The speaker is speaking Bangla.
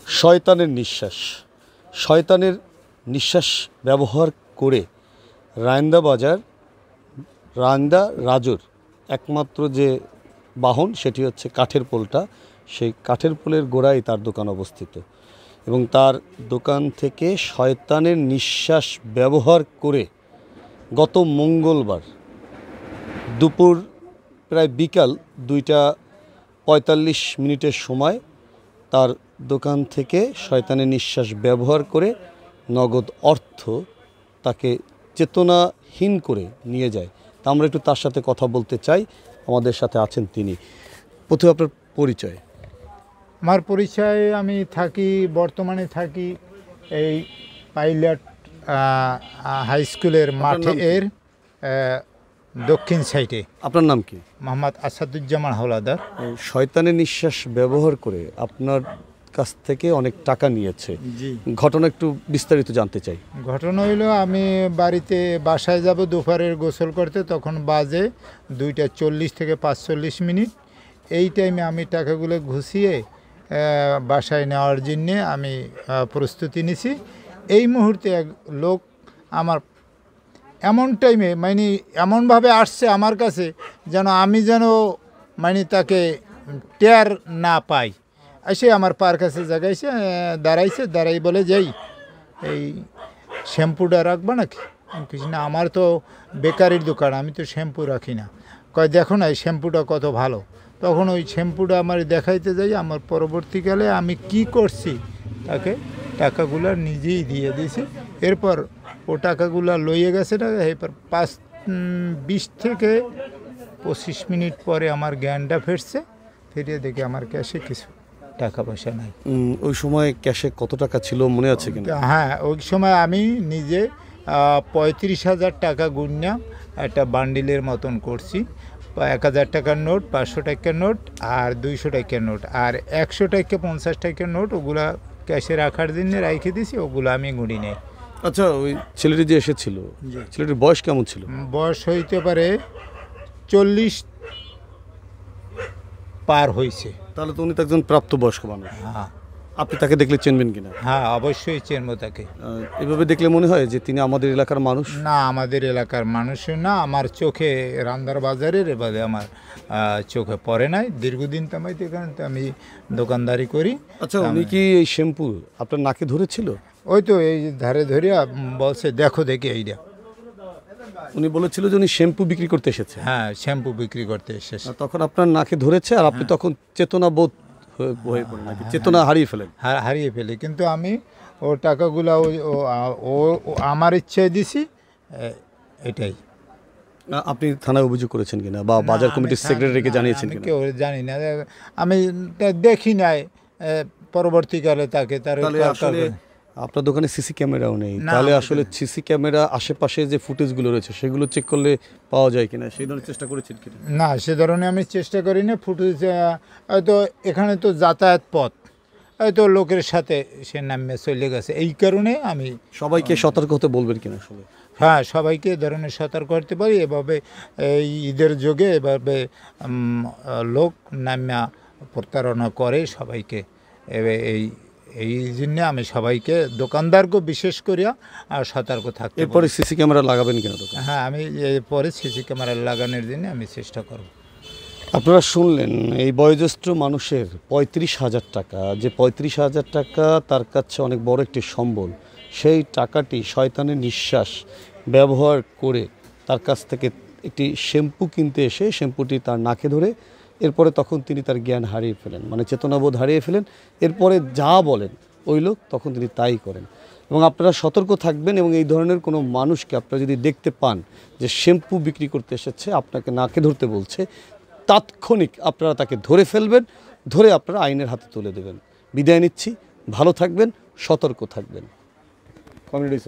শয়তানের নিঃশ্বাস। শয়তানের নিঃশ্বাস ব্যবহার করে রায়ন্দা বাজার রায়ন্দা রাজুর একমাত্র যে বাহন সেটি হচ্ছে কাঠের পোলটা। সেই কাঠের পোলের গোড়ায় তার দোকান অবস্থিত এবং তার দোকান থেকে শয়তানের নিঃশ্বাস ব্যবহার করে গত মঙ্গলবার দুপুর প্রায় বিকাল 2:45 সময় তার দোকান থেকে শয়তানের নিঃশ্বাস ব্যবহার করে নগদ অর্থ তাকে চেতনাহীন করে নিয়ে যায়। তা আমরা একটু তার সাথে কথা বলতে চাই। আমাদের সাথে আছেন তিনি। প্রথমে আপনার পরিচয়। আমার পরিচয়, আমি বর্তমানে থাকি এই পাইলট হাই স্কুলের মাঠে এর দক্ষিণ সাইডে। আপনার নাম কি? মোহাম্মদ আসাদুজ্জামান হাওলাদার। শয়তানের নিঃশ্বাস ব্যবহার করে আপনার কাছ থেকে অনেক টাকা নিয়েছে। জি, ঘটনা একটু বিস্তারিত জানতে চাই। ঘটনা হইলো, আমি বাসায় যাব দুপুরের গোসল করতে, তখন বাজে 2:40 থেকে 45। এই টাইমে আমি টাকাগুলো ঘুষিয়ে বাসায় নেওয়ার জন্যে আমি প্রস্তুতি নিছি। এই মুহূর্তে এক লোক আমার এমন টাইমে এমনভাবে আসছে আমার কাছে আমি তাকে টের না পাই। এসে আমার পার কাছে জায়গাইছে, দাঁড়াই বলে যাই এই শ্যাম্পুটা রাখবা নাকি? আমি কিছু না, আমার তো বেকারির দোকান, আমি তো শ্যাম্পু রাখি না। কয় দেখো না এই শ্যাম্পুটা কত ভালো। তখন ওই শ্যাম্পুটা আমার দেখাইতে যাই। আমার পরবর্তীকালে আমি কি করছি, তাকে টাকাগুলো নিজেই দিয়ে দিয়েছি। এরপর ও টাকাগুলো লইয়ে গেছে না। এরপর 20 থেকে 25 মিনিট পরে আমার জ্ঞানটা ফিরিয়ে দেখি আমার ক্যাশে কিছু টাকা পয়সা নাই। ওই সময় ক্যাশে কত টাকা ছিল মনে আছে কিনা? হ্যাঁ, ওই সময় আমি নিজে 35,000 টাকা গুণনা একটা বান্ডিলের মতন করছি। 1,000 টাকার নোট, 500 টাকার নোট আর 200 টাকার নোট আর 100 টাকা 50 টাকার নোট, ওগুলা ক্যাশে রাখার জন্য রেখে দিয়েছি। ওগুলো আমি গুনি নেই। আচ্ছা, ওই ছেলেটি যে এসেছিল, ছেলেটির বয়স কেমন ছিল? বয়স হইতে পারে 40 পার হয়েছে। তাহলে তো উনি তো একজন প্রাপ্তবয়স্ক মানুষ। হ্যাঁ। আপনি তাকে দেখলে চিনবেন কিনা? হ্যাঁ, অবশ্যই চিনব তাকে। এভাবে দেখলে মনে হয় যে তিনি আমাদের এলাকার মানুষ? না, আমাদের এলাকার মানুষ না। আমার চোখে রান্দার বাজারের এবারে আমার চোখে পড়ে নাই। দীর্ঘদিন তামাইতে এখানে আমি দোকানদারি করি। আচ্ছা, উনি কি এই শ্যাম্পু আপনার নাকে ধরেছিল? ওই তো এই ধারে ধরিয়া বলছে দেখো দেখি এইটা। উনি বলেছিল যে উনি শ্যাম্পু বিক্রি করতে এসেছে। হ্যাঁ, শ্যাম্পু বিক্রি করতে এসেছে। তখন আপনার নাকে ধরেছে আর আপনি তখন চেতনা বোধ হয়ে পড়ে নাকি চেতনা হারিয়ে ফেলেন? হারিয়ে ফেলি, কিন্তু আমি ও টাকাগুলো ও আমার ইচ্ছায় দিছি, এটাই। আপনি থানায় অভিযোগ করেছেন কিনা বা বাজার কমিটির সেক্রেটারিকে জানিয়েছেন কিনা? কেউ জানি না, আমি দেখি নাই পরবর্তীকালে তাকে। আপনার দোকানে সিসি ক্যামেরাও নেই, তাহলে আসলে সিসি ক্যামেরা আশেপাশে যে ফুটেজগুলো রয়েছে সেগুলো চেক করলে পাওয়া যায় কিনা, সেই ধরনের চেষ্টা করেছেন কিনা? না, সে ধরনের আমি চেষ্টা করি না। ফুটেজ হয়তো এখানে তো যাতায়াত পথ, হয়তো লোকের সাথে সে নামে চলে গেছে, এই কারণে আমি। সবাইকে সতর্ক হতে বলবেন কিনা আসলে? হ্যাঁ, সবাইকে এ ধরনের সতর্ক করতে পারি। এভাবে এই ঈদের যুগে এভাবে লোক নামিয়া প্রতারণা করে সবাইকে। এই জন্য আমি সবাইকে, দোকানদারকে বিশেষ করিয়া সতর্ক থাকতে। এরপরে সিসি ক্যামেরা লাগাবেন কিনা দোকানে? হ্যাঁ, আমি এরপরে সিসি ক্যামেরা লাগানোর জন্য আমি চেষ্টা করব। আপনারা শুনলেন এই বয়োজ্যেষ্ঠ মানুষের 35,000 টাকা, যে 35,000 টাকা তার কাছে অনেক বড় একটি সম্বল। সেই টাকাটি শয়তানের নিঃশ্বাস ব্যবহার করে তার কাছ থেকে একটি শ্যাম্পু কিনতে এসে শ্যাম্পুটি তার নাকে ধরে এরপরে তখন তিনি তার জ্ঞান হারিয়ে ফেলেন, মানে চেতনাবোধ হারিয়ে ফেলেন। এরপরে যা বলেন ওই লোক তখন তিনি তাই করেন। এবং আপনারা সতর্ক থাকবেন এবং এই ধরনের কোনো মানুষকে আপনারা যদি দেখতে পান যে শ্যাম্পু বিক্রি করতে এসেছে, আপনাকে নাকে ধরতে বলছে, তাৎক্ষণিক আপনারা তাকে ধরে ফেলবেন, ধরে আপনারা আইনের হাতে তুলে দেবেন। বিদায় নিচ্ছি, ভালো থাকবেন, সতর্ক থাকবেন। কমিউনিটি